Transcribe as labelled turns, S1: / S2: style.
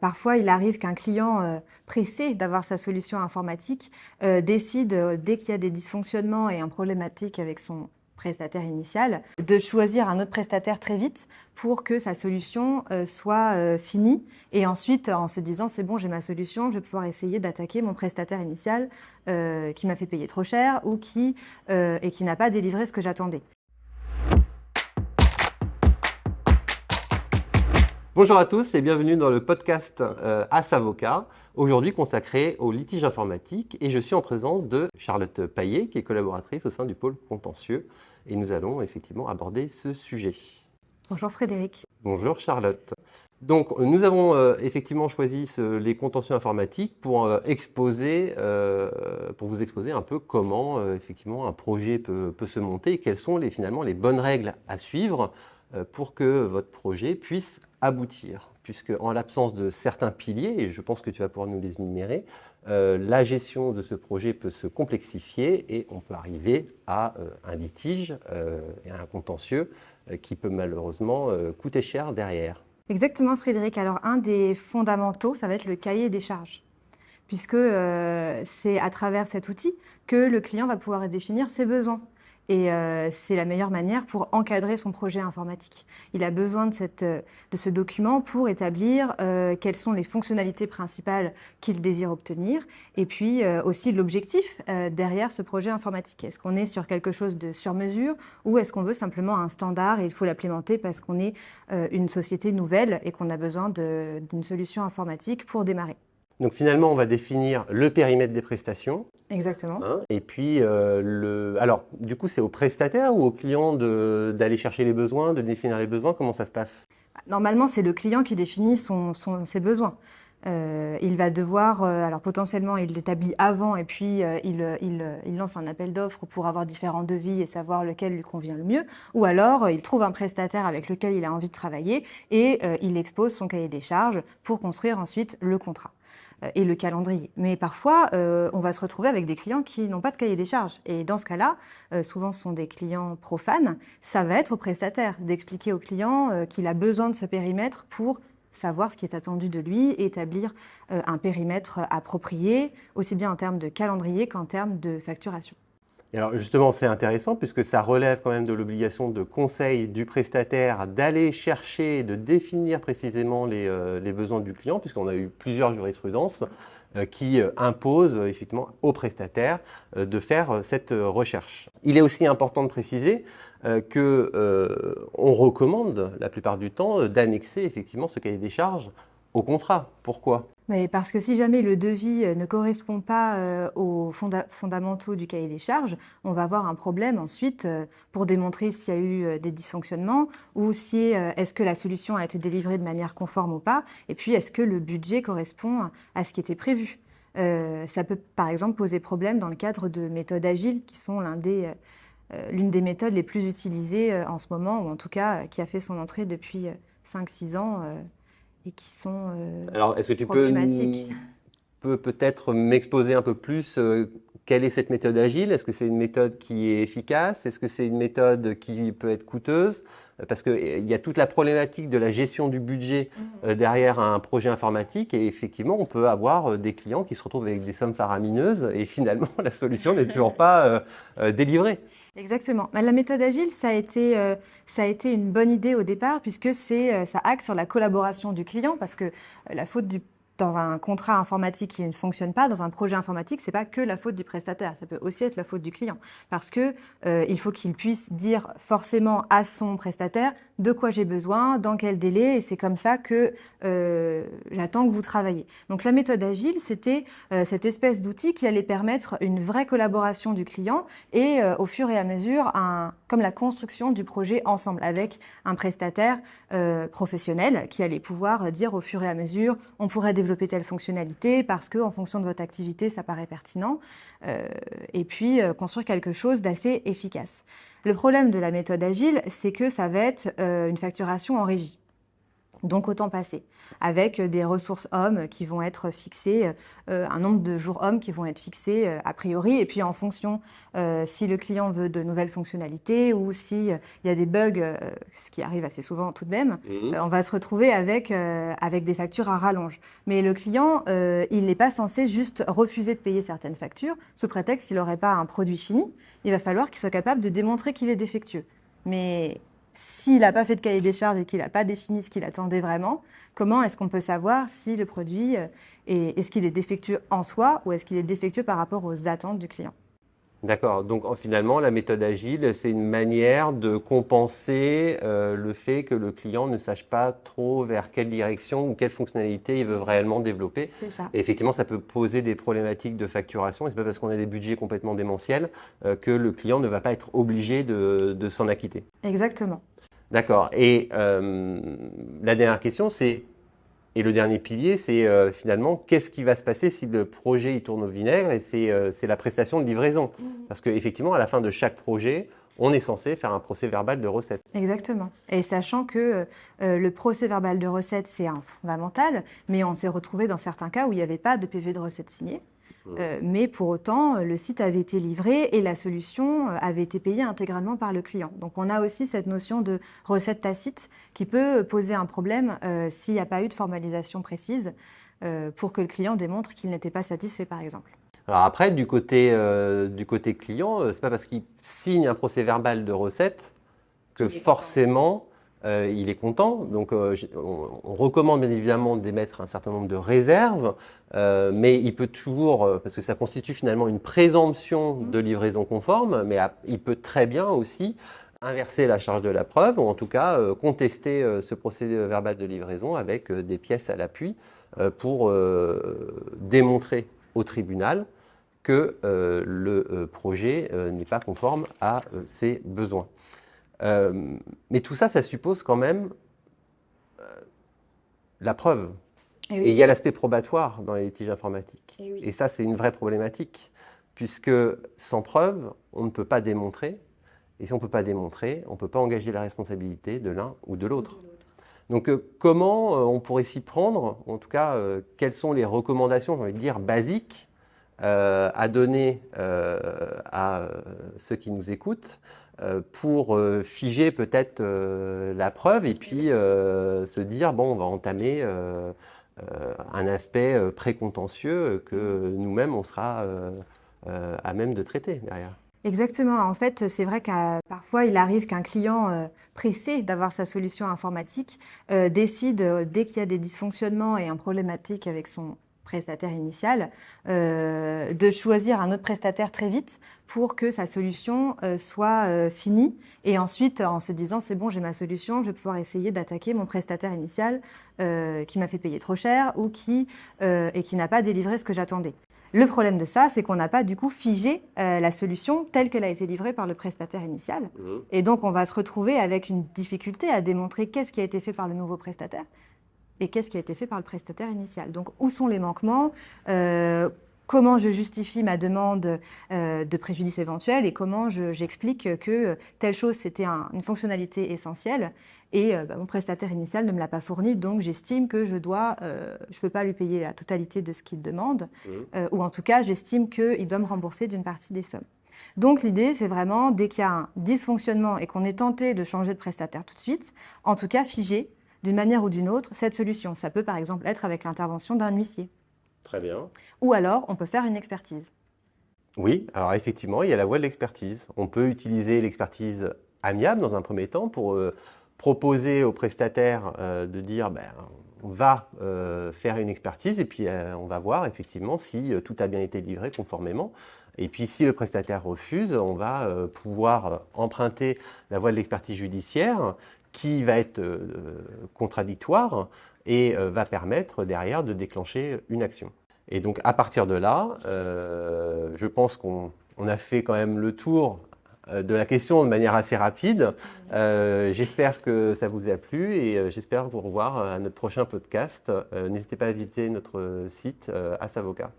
S1: Parfois, il arrive qu'un client pressé d'avoir sa solution informatique décide, dès qu'il y a des dysfonctionnements et un problématique avec son prestataire initial, de choisir un autre prestataire très vite pour que sa solution soit finie. Et ensuite, en se disant, c'est bon, j'ai ma solution, je vais pouvoir essayer d'attaquer mon prestataire initial qui m'a fait payer trop cher ou qui n'a pas délivré ce que j'attendais.
S2: Bonjour à tous et bienvenue dans le podcast As Avocat, aujourd'hui consacré au litige informatique. Et je suis en présence de Charlotte Paillet, qui est collaboratrice au sein du pôle contentieux. Et nous allons effectivement aborder ce sujet.
S1: Bonjour Frédéric.
S2: Bonjour Charlotte. Donc nous avons effectivement choisi les contentieux informatiques pour vous exposer un peu comment effectivement un projet peut se monter et quelles sont finalement les bonnes règles à suivre pour que votre projet puisse aboutir. Puisque en l'absence de certains piliers, et je pense que tu vas pouvoir nous les énumérer, la gestion de ce projet peut se complexifier et on peut arriver à un litige et à un contentieux qui peut malheureusement coûter cher derrière.
S1: Exactement Frédéric. Alors un des fondamentaux, ça va être le cahier des charges, puisque c'est à travers cet outil que le client va pouvoir définir ses besoins. Et c'est la meilleure manière pour encadrer son projet informatique. Il a besoin de ce document pour établir quelles sont les fonctionnalités principales qu'il désire obtenir et puis aussi l'objectif derrière ce projet informatique. Est-ce qu'on est sur quelque chose de sur mesure ou est-ce qu'on veut simplement un standard et il faut l'implémenter parce qu'on est une société nouvelle et qu'on a besoin d'une solution informatique pour démarrer.
S2: Donc finalement, on va définir le périmètre des prestations.
S1: Exactement.
S2: Et puis, alors, du coup, c'est au prestataire ou au client d'aller chercher les besoins, de définir les besoins? Comment ça se passe?
S1: Normalement, c'est le client qui définit ses besoins. Il va devoir, alors potentiellement, il l'établit avant et puis il lance un appel d'offres pour avoir différents devis et savoir lequel lui convient le mieux. Ou alors, il trouve un prestataire avec lequel il a envie de travailler et il expose son cahier des charges pour construire ensuite le contrat et le calendrier. Mais parfois, on va se retrouver avec des clients qui n'ont pas de cahier des charges. Et dans ce cas-là, souvent ce sont des clients profanes, ça va être au prestataire d'expliquer au client qu'il a besoin de ce périmètre pour savoir ce qui est attendu de lui et établir un périmètre approprié, aussi bien en termes de calendrier qu'en termes de facturation.
S2: Et alors justement, c'est intéressant puisque ça relève quand même de l'obligation de conseil du prestataire d'aller chercher, de définir précisément les besoins du client, puisqu'on a eu plusieurs jurisprudences qui imposent effectivement au prestataire de faire cette recherche. Il est aussi important de préciser qu'on recommande la plupart du temps d'annexer effectivement ce cahier des charges au contrat. Pourquoi ?
S1: Mais parce que si jamais le devis ne correspond pas aux fondamentaux du cahier des charges, on va avoir un problème ensuite pour démontrer s'il y a eu des dysfonctionnements ou si est-ce que la solution a été délivrée de manière conforme ou pas, et puis est-ce que le budget correspond à ce qui était prévu. Ça peut par exemple poser problème dans le cadre de méthodes agiles qui sont l'une des méthodes les plus utilisées en ce moment, ou en tout cas qui a fait son entrée depuis 5-6 ans. Et qui sont
S2: Alors, est-ce que tu
S1: problématiques.
S2: peux peut-être m'exposer un peu plus quelle est cette méthode agile? Est-ce que c'est une méthode qui est efficace? Est-ce que c'est une méthode qui peut être coûteuse? Parce qu'il y a toute la problématique de la gestion du budget derrière un projet informatique et effectivement, on peut avoir des clients qui se retrouvent avec des sommes faramineuses et finalement, la solution n'est toujours pas délivrée.
S1: Exactement. La méthode agile, ça a été une bonne idée au départ puisque ça axe sur la collaboration du client parce que la faute dans un contrat informatique qui ne fonctionne pas, dans un projet informatique, c'est pas que la faute du prestataire, ça peut aussi être la faute du client parce que il faut qu'il puisse dire forcément à son prestataire de quoi j'ai besoin, dans quel délai, et c'est comme ça que j'attends que vous travaillez. Donc la méthode agile, c'était cette espèce d'outil qui allait permettre une vraie collaboration du client et au fur et à mesure, comme la construction du projet ensemble avec un prestataire professionnel qui allait pouvoir dire au fur et à mesure, on pourrait développer telle fonctionnalité parce que en fonction de votre activité, ça paraît pertinent, et puis construire quelque chose d'assez efficace. Le problème de la méthode agile, c'est que ça va être une facturation en régie. Donc autant passer, avec des ressources hommes qui vont être fixées, un nombre de jours hommes qui vont être fixés a priori, et puis en fonction si le client veut de nouvelles fonctionnalités ou s'il y a des bugs, ce qui arrive assez souvent tout de même, on va se retrouver avec des factures à rallonge. Mais le client, il n'est pas censé juste refuser de payer certaines factures sous prétexte qu'il n'aurait pas un produit fini. Il va falloir qu'il soit capable de démontrer qu'il est défectueux. Mais s'il n'a pas fait de cahier des charges et qu'il n'a pas défini ce qu'il attendait vraiment, comment est-ce qu'on peut savoir si le produit est-ce qu'il est défectueux en soi ou est-ce qu'il est défectueux par rapport aux attentes du client?
S2: D'accord. Donc finalement, la méthode agile, c'est une manière de compenser le fait que le client ne sache pas trop vers quelle direction ou quelle fonctionnalité il veut réellement développer.
S1: C'est ça.
S2: Et effectivement, ça peut poser des problématiques de facturation. Et c'est pas parce qu'on a des budgets complètement démentiels que le client ne va pas être obligé de s'en acquitter.
S1: Exactement.
S2: D'accord. Et la dernière question, et le dernier pilier, c'est finalement qu'est-ce qui va se passer si le projet il tourne au vinaigre, et c'est la prestation de livraison. Parce qu'effectivement, à la fin de chaque projet, on est censé faire un procès-verbal de recette.
S1: Exactement. Et sachant que le procès-verbal de recette, c'est un fondamental, mais on s'est retrouvé dans certains cas où il n'y avait pas de PV de recette signé. Mais pour autant, le site avait été livré et la solution avait été payée intégralement par le client. Donc on a aussi cette notion de recette tacite qui peut poser un problème s'il n'y a pas eu de formalisation précise pour que le client démontre qu'il n'était pas satisfait, par exemple.
S2: Alors après, du côté client, c'est pas parce qu'il signe un procès-verbal de recette que forcément il est content. Donc on recommande bien évidemment d'émettre un certain nombre de réserves, mais il peut toujours, parce que ça constitue finalement une présomption de livraison conforme, mais il peut très bien aussi inverser la charge de la preuve, ou en tout cas contester ce procès-verbal de livraison avec des pièces à l'appui pour démontrer au tribunal que le projet n'est pas conforme à ses besoins. Mais tout ça, ça suppose quand même la preuve.
S1: Et oui.
S2: Et il y a l'aspect probatoire dans les litiges informatiques.
S1: Et oui.
S2: Et ça, c'est une vraie problématique, puisque sans preuve, on ne peut pas démontrer. Et si on ne peut pas démontrer, on ne peut pas engager la responsabilité de l'un ou de l'autre. Donc comment on pourrait s'y prendre? En tout cas, quelles sont les recommandations, j'ai envie de dire, basiques à donner à ceux qui nous écoutent pour figer peut-être la preuve et puis se dire, bon, on va entamer un aspect précontentieux que nous-mêmes, on sera à même de traiter derrière.
S1: Exactement. En fait, c'est vrai que parfois, il arrive qu'un client pressé d'avoir sa solution informatique décide, dès qu'il y a des dysfonctionnements et un problématique avec son prestataire initial, de choisir un autre prestataire très vite pour que sa solution soit finie. Et ensuite, en se disant, c'est bon, j'ai ma solution, je vais pouvoir essayer d'attaquer mon prestataire initial qui m'a fait payer trop cher ou qui n'a pas délivré ce que j'attendais. Le problème de ça, c'est qu'on n'a pas du coup figé la solution telle qu'elle a été livrée par le prestataire initial. Et donc, on va se retrouver avec une difficulté à démontrer qu'est-ce qui a été fait par le nouveau prestataire et qu'est-ce qui a été fait par le prestataire initial. Donc, où sont les manquements comment je justifie ma demande de préjudice éventuel et comment j'explique que telle chose, c'était une fonctionnalité essentielle et mon prestataire initial ne me l'a pas fourni, donc j'estime que je peux pas lui payer la totalité de ce qu'il demande, ou en tout cas, j'estime qu'il doit me rembourser d'une partie des sommes. Donc l'idée, c'est vraiment, dès qu'il y a un dysfonctionnement et qu'on est tenté de changer de prestataire tout de suite, en tout cas, figer d'une manière ou d'une autre cette solution. Ça peut par exemple être avec l'intervention d'un huissier.
S2: Très bien.
S1: Ou alors, on peut faire une expertise.
S2: Oui, alors effectivement, il y a la voie de l'expertise. On peut utiliser l'expertise amiable dans un premier temps pour proposer au prestataire de dire on va faire une expertise et puis on va voir effectivement si tout a bien été livré conformément. Et puis si le prestataire refuse, on va pouvoir emprunter la voie de l'expertise judiciaire qui va être contradictoire et va permettre derrière de déclencher une action. Et donc à partir de là, je pense qu'on a fait quand même le tour de la question de manière assez rapide. J'espère que ça vous a plu et j'espère vous revoir à notre prochain podcast. N'hésitez pas à visiter notre site As Avocat.